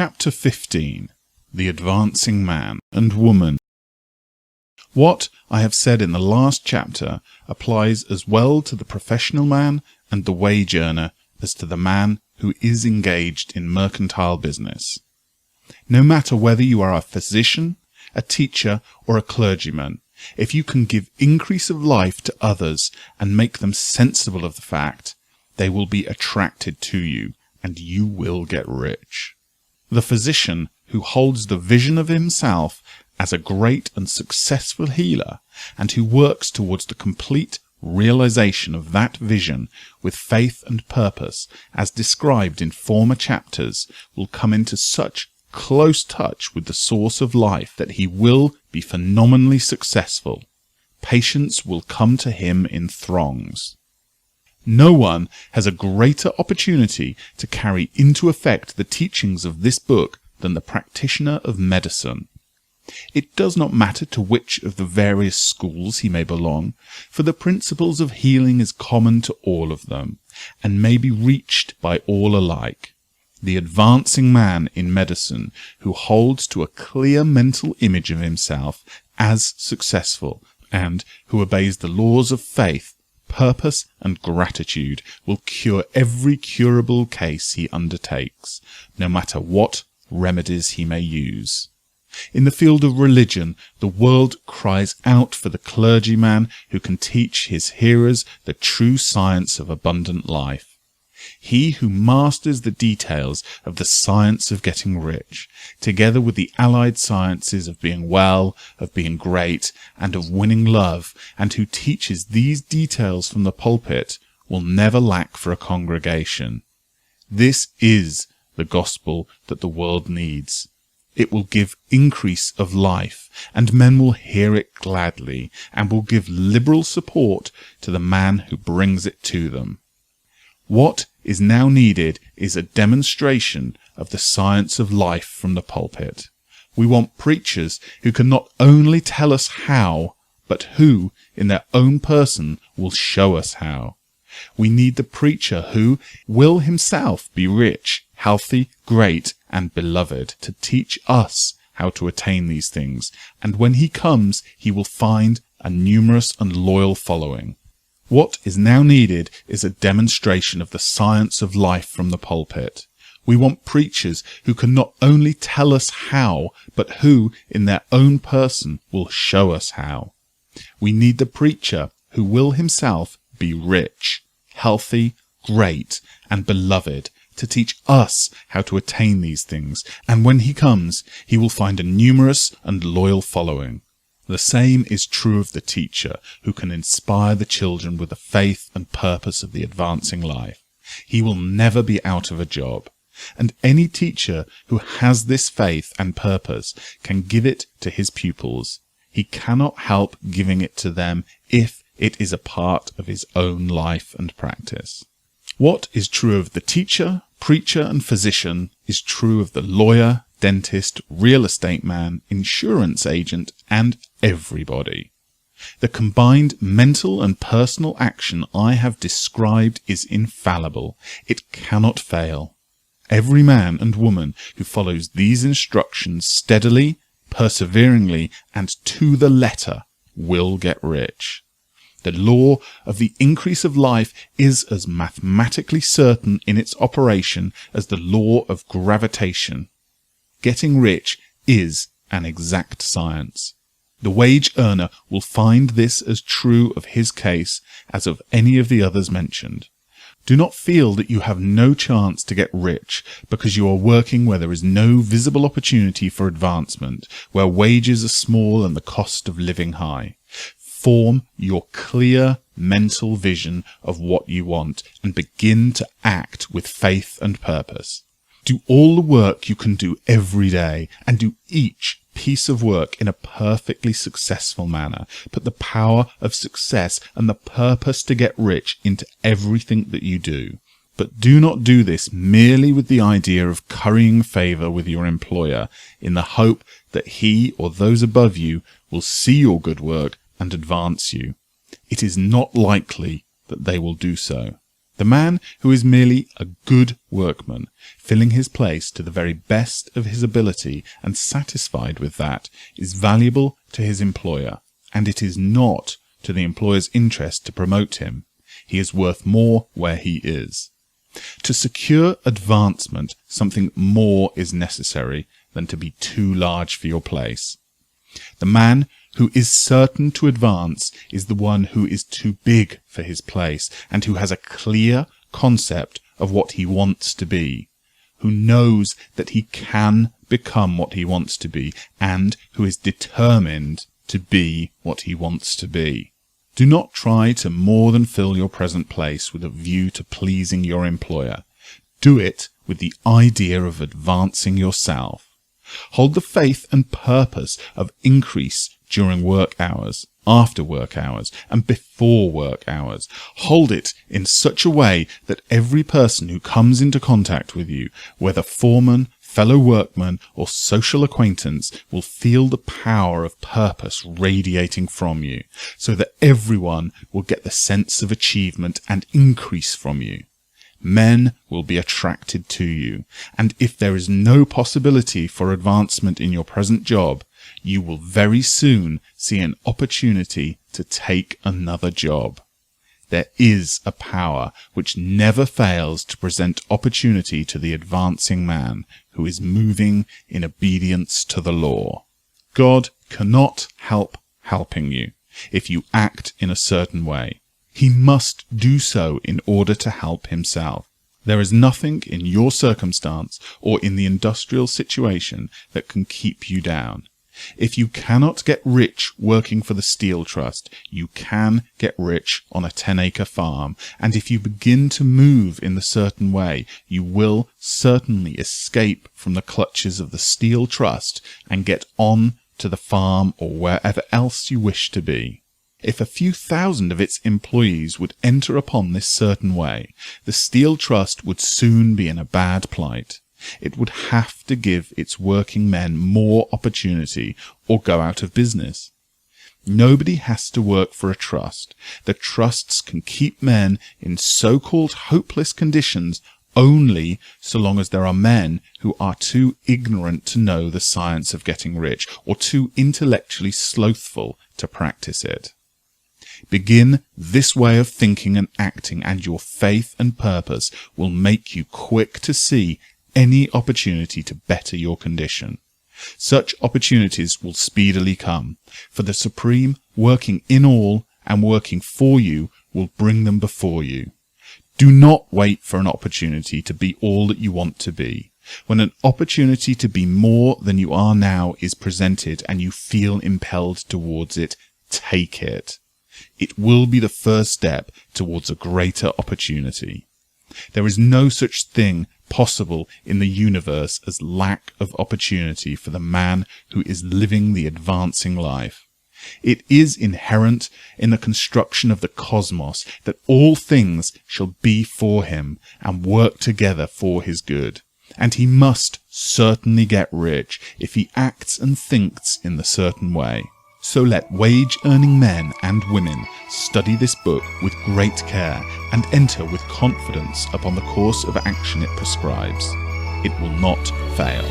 Chapter 15. The Advancing Man and Woman. What I have said in the last chapter applies as well to the professional man and the wage earner as to the man who is engaged in mercantile business. No matter whether you are a physician, a teacher, or a clergyman, if you can give increase of life to others and make them sensible of the fact, they will be attracted to you, and you will get rich. The physician who holds the vision of himself as a great and successful healer, and who works towards the complete realization of that vision with faith and purpose, as described in former chapters, will come into such close touch with the source of life that he will be phenomenally successful. Patients will come to him in throngs. No one has a greater opportunity to carry into effect the teachings of this book than the practitioner of medicine. It does not matter to which of the various schools he may belong, for the principles of healing is common to all of them, and may be reached by all alike. The advancing man in medicine, who holds to a clear mental image of himself as successful, and who obeys the laws of faith, purpose, and gratitude, will cure every curable case he undertakes, no matter what remedies he may use. In the field of religion, the world cries out for the clergyman who can teach his hearers the true science of abundant life. He who masters the details of the science of getting rich, together with the allied sciences of being well, of being great, and of winning love, and who teaches these details from the pulpit, will never lack for a congregation. This is the gospel that the world needs. It will give increase of life, and men will hear it gladly, and will give liberal support to the man who brings it to them. What is now needed is a demonstration of the science of life from the pulpit. We want preachers who can not only tell us how, but who, in their own person, will show us how. We need the preacher who will himself be rich, healthy, great, and beloved, to teach us how to attain these things, and when he comes, he will find a numerous and loyal following. What is now needed is a demonstration of the science of life from the pulpit. We want preachers who can not only tell us how, but who, in their own person, will show us how. We need the preacher who will himself be rich, healthy, great, and beloved, to teach us how to attain these things, and when he comes, he will find a numerous and loyal following. The same is true of the teacher who can inspire the children with the faith and purpose of the advancing life. He will never be out of a job, and any teacher who has this faith and purpose can give it to his pupils. He cannot help giving it to them if it is a part of his own life and practice. What is true of the teacher, preacher, and physician is true of the lawyer, dentist, real estate man, insurance agent, and everybody. The combined mental and personal action I have described is infallible. It cannot fail. Every man and woman who follows these instructions steadily, perseveringly, and to the letter will get rich. The law of the increase of life is as mathematically certain in its operation as the law of gravitation. Getting rich is an exact science. The wage earner will find this as true of his case as of any of the others mentioned. Do not feel that you have no chance to get rich because you are working where there is no visible opportunity for advancement, where wages are small and the cost of living high. Form your clear mental vision of what you want and begin to act with faith and purpose. Do all the work you can do every day, and do each piece of work in a perfectly successful manner. Put the power of success and the purpose to get rich into everything that you do. But do not do this merely with the idea of currying favour with your employer in the hope that he or those above you will see your good work and advance you. It is not likely that they will do so. The man who is merely a good workman, filling his place to the very best of his ability and satisfied with that, is valuable to his employer, and it is not to the employer's interest to promote him. He is worth more where he is. To secure advancement, something more is necessary than to be too large for your place. The man who is certain to advance is the one who is too big for his place and who has a clear concept of what he wants to be, who knows that he can become what he wants to be, and who is determined to be what he wants to be. Do not try to more than fill your present place with a view to pleasing your employer. Do it with the idea of advancing yourself. Hold the faith and purpose of increase during work hours, after work hours, and before work hours. Hold it in such a way that every person who comes into contact with you, whether foreman, fellow workman, or social acquaintance, will feel the power of purpose radiating from you, so that everyone will get the sense of achievement and increase from you. Men will be attracted to you, and if there is no possibility for advancement in your present job, you will very soon see an opportunity to take another job. There is a power which never fails to present opportunity to the advancing man who is moving in obedience to the law. God cannot help helping you if you act in a certain way. He must do so in order to help himself. There is nothing in your circumstance or in the industrial situation that can keep you down. If you cannot get rich working for the Steel Trust, you can get rich on a 10-acre farm, and if you begin to move in the certain way, you will certainly escape from the clutches of the Steel Trust and get on to the farm or wherever else you wish to be. If a few thousand of its employees would enter upon this certain way, the Steel Trust would soon be in a bad plight. It would have to give its working men more opportunity or go out of business. Nobody has to work for a trust. The trusts can keep men in so-called hopeless conditions only so long as there are men who are too ignorant to know the science of getting rich or too intellectually slothful to practice it. Begin this way of thinking and acting, and your faith and purpose will make you quick to see any opportunity to better your condition. Such opportunities will speedily come, for the Supreme, working in all and working for you, will bring them before you. Do not wait for an opportunity to be all that you want to be. When an opportunity to be more than you are now is presented and you feel impelled towards it, take it. It will be the first step towards a greater opportunity. There is no such thing possible in the universe as lack of opportunity for the man who is living the advancing life. It is inherent in the construction of the cosmos that all things shall be for him and work together for his good, and he must certainly get rich if he acts and thinks in the certain way. So let wage-earning men and women study this book with great care and enter with confidence upon the course of action it prescribes. It will not fail.